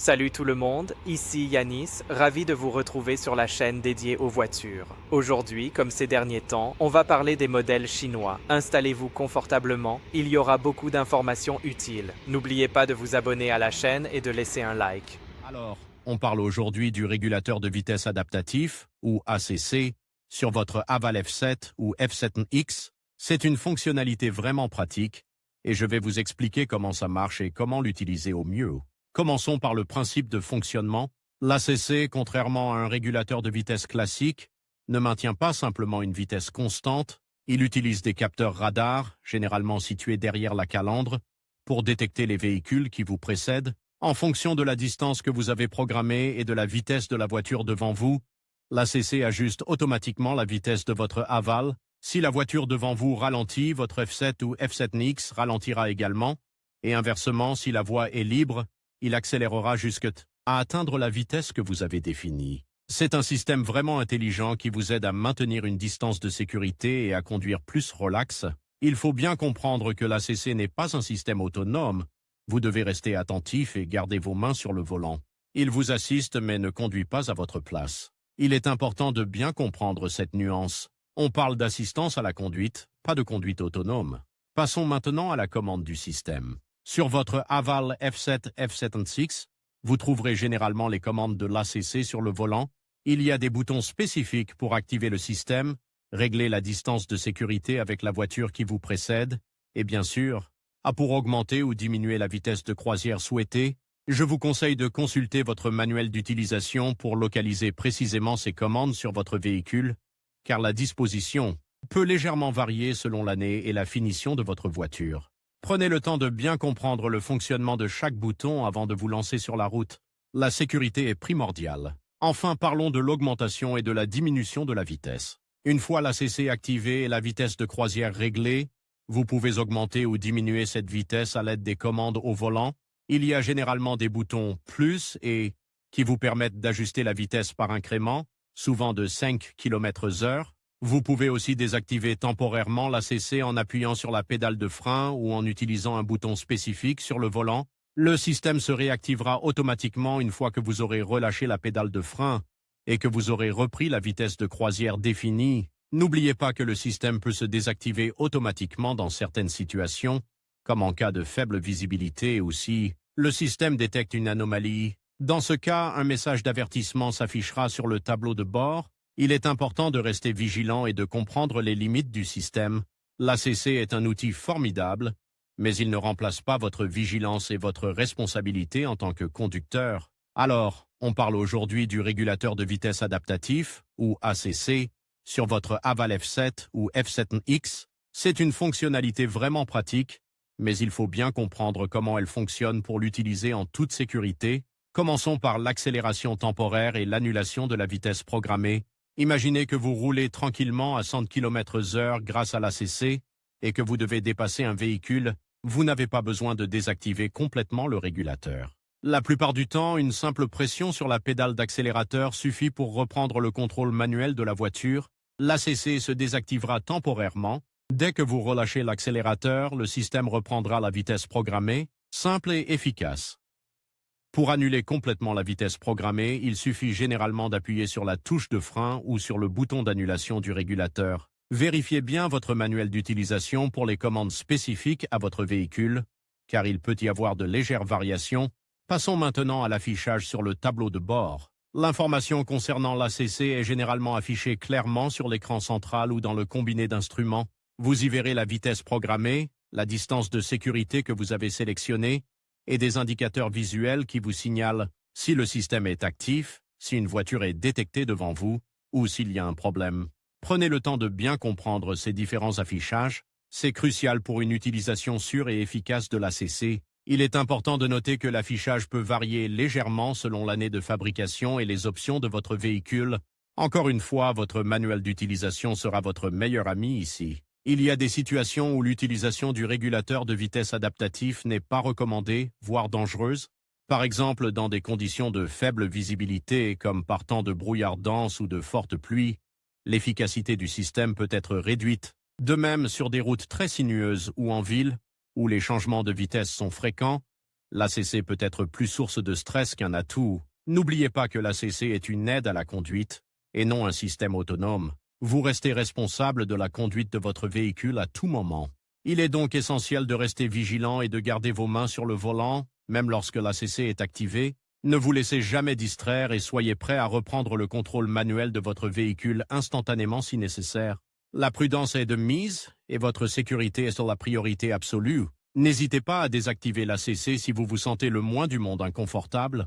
Salut tout le monde, ici Yanis, ravi de vous retrouver sur la chaîne dédiée aux voitures. Aujourd'hui, comme ces derniers temps, on va parler des modèles chinois. Installez-vous confortablement, il y aura beaucoup d'informations utiles. N'oubliez pas de vous abonner à la chaîne et de laisser un like. Alors, on parle aujourd'hui du régulateur de vitesse adaptatif, ou ACC, sur votre Haval F7 ou F7X. C'est une fonctionnalité vraiment pratique, et je vais vous expliquer comment ça marche et comment l'utiliser au mieux. Commençons par le principe de fonctionnement. L'ACC, contrairement à un régulateur de vitesse classique, ne maintient pas simplement une vitesse constante, il utilise des capteurs radars, généralement situés derrière la calandre, pour détecter les véhicules qui vous précèdent. En fonction de la distance que vous avez programmée et de la vitesse de la voiture devant vous, l'ACC ajuste automatiquement la vitesse de votre aval. Si la voiture devant vous ralentit, votre F7 ou F7X ralentira également, et inversement, si la voie est libre, il accélérera jusqu'à atteindre la vitesse que vous avez définie. C'est un système vraiment intelligent qui vous aide à maintenir une distance de sécurité et à conduire plus relax. Il faut bien comprendre que l'ACC n'est pas un système autonome. Vous devez rester attentif et garder vos mains sur le volant. Il vous assiste mais ne conduit pas à votre place. Il est important de bien comprendre cette nuance. On parle d'assistance à la conduite, pas de conduite autonome. Passons maintenant à la commande du système. Sur votre Haval F7, F7X, vous trouverez généralement les commandes de l'ACC sur le volant. Il y a des boutons spécifiques pour activer le système, régler la distance de sécurité avec la voiture qui vous précède, et bien sûr, pour augmenter ou diminuer la vitesse de croisière souhaitée, je vous conseille de consulter votre manuel d'utilisation pour localiser précisément ces commandes sur votre véhicule, car la disposition peut légèrement varier selon l'année et la finition de votre voiture. Prenez le temps de bien comprendre le fonctionnement de chaque bouton avant de vous lancer sur la route. La sécurité est primordiale. Enfin, parlons de l'augmentation et de la diminution de la vitesse. Une fois l'ACC activée et la vitesse de croisière réglée, vous pouvez augmenter ou diminuer cette vitesse à l'aide des commandes au volant. Il y a généralement des boutons « plus » et qui vous permettent d'ajuster la vitesse par incrément, souvent de 5 km/h. Vous pouvez aussi désactiver temporairement l'ACC en appuyant sur la pédale de frein ou en utilisant un bouton spécifique sur le volant. Le système se réactivera automatiquement une fois que vous aurez relâché la pédale de frein et que vous aurez repris la vitesse de croisière définie. N'oubliez pas que le système peut se désactiver automatiquement dans certaines situations, comme en cas de faible visibilité ou si le système détecte une anomalie. Dans ce cas, un message d'avertissement s'affichera sur le tableau de bord. Il est important de rester vigilant et de comprendre les limites du système. L'ACC est un outil formidable, mais il ne remplace pas votre vigilance et votre responsabilité en tant que conducteur. Alors, on parle aujourd'hui du régulateur de vitesse adaptatif, ou ACC, sur votre Haval F7 ou F7X. C'est une fonctionnalité vraiment pratique, mais il faut bien comprendre comment elle fonctionne pour l'utiliser en toute sécurité. Commençons par l'accélération temporaire et l'annulation de la vitesse programmée. Imaginez que vous roulez tranquillement à 100 km/h grâce à l'ACC et que vous devez dépasser un véhicule. Vous n'avez pas besoin de désactiver complètement le régulateur. La plupart du temps, une simple pression sur la pédale d'accélérateur suffit pour reprendre le contrôle manuel de la voiture. L'ACC se désactivera temporairement. Dès que vous relâchez l'accélérateur, le système reprendra la vitesse programmée, simple et efficace. Pour annuler complètement la vitesse programmée, il suffit généralement d'appuyer sur la touche de frein ou sur le bouton d'annulation du régulateur. Vérifiez bien votre manuel d'utilisation pour les commandes spécifiques à votre véhicule, car il peut y avoir de légères variations. Passons maintenant à l'affichage sur le tableau de bord. L'information concernant l'ACC est généralement affichée clairement sur l'écran central ou dans le combiné d'instruments. Vous y verrez la vitesse programmée, la distance de sécurité que vous avez sélectionnée, et des indicateurs visuels qui vous signalent si le système est actif, si une voiture est détectée devant vous ou s'il y a un problème. Prenez le temps de bien comprendre ces différents affichages. C'est crucial pour une utilisation sûre et efficace de l'ACC. Il est important de noter que l'affichage peut varier légèrement selon l'année de fabrication et les options de votre véhicule. Encore une fois, votre manuel d'utilisation sera votre meilleur ami ici. Il y a des situations où l'utilisation du régulateur de vitesse adaptatif n'est pas recommandée, voire dangereuse. Par exemple, dans des conditions de faible visibilité, comme par temps de brouillard dense ou de forte pluie, l'efficacité du système peut être réduite. De même, sur des routes très sinueuses ou en ville, où les changements de vitesse sont fréquents, L'ACC peut être plus source de stress qu'un atout. N'oubliez pas que l'ACC est une aide à la conduite et non un système autonome. Vous restez responsable de la conduite de votre véhicule à tout moment. Il est donc essentiel de rester vigilant et de garder vos mains sur le volant, même lorsque l'ACC est activé. Ne vous laissez jamais distraire et soyez prêt à reprendre le contrôle manuel de votre véhicule instantanément si nécessaire. La prudence est de mise et votre sécurité est sur la priorité absolue. N'hésitez pas à désactiver l'ACC si vous vous sentez le moins du monde inconfortable.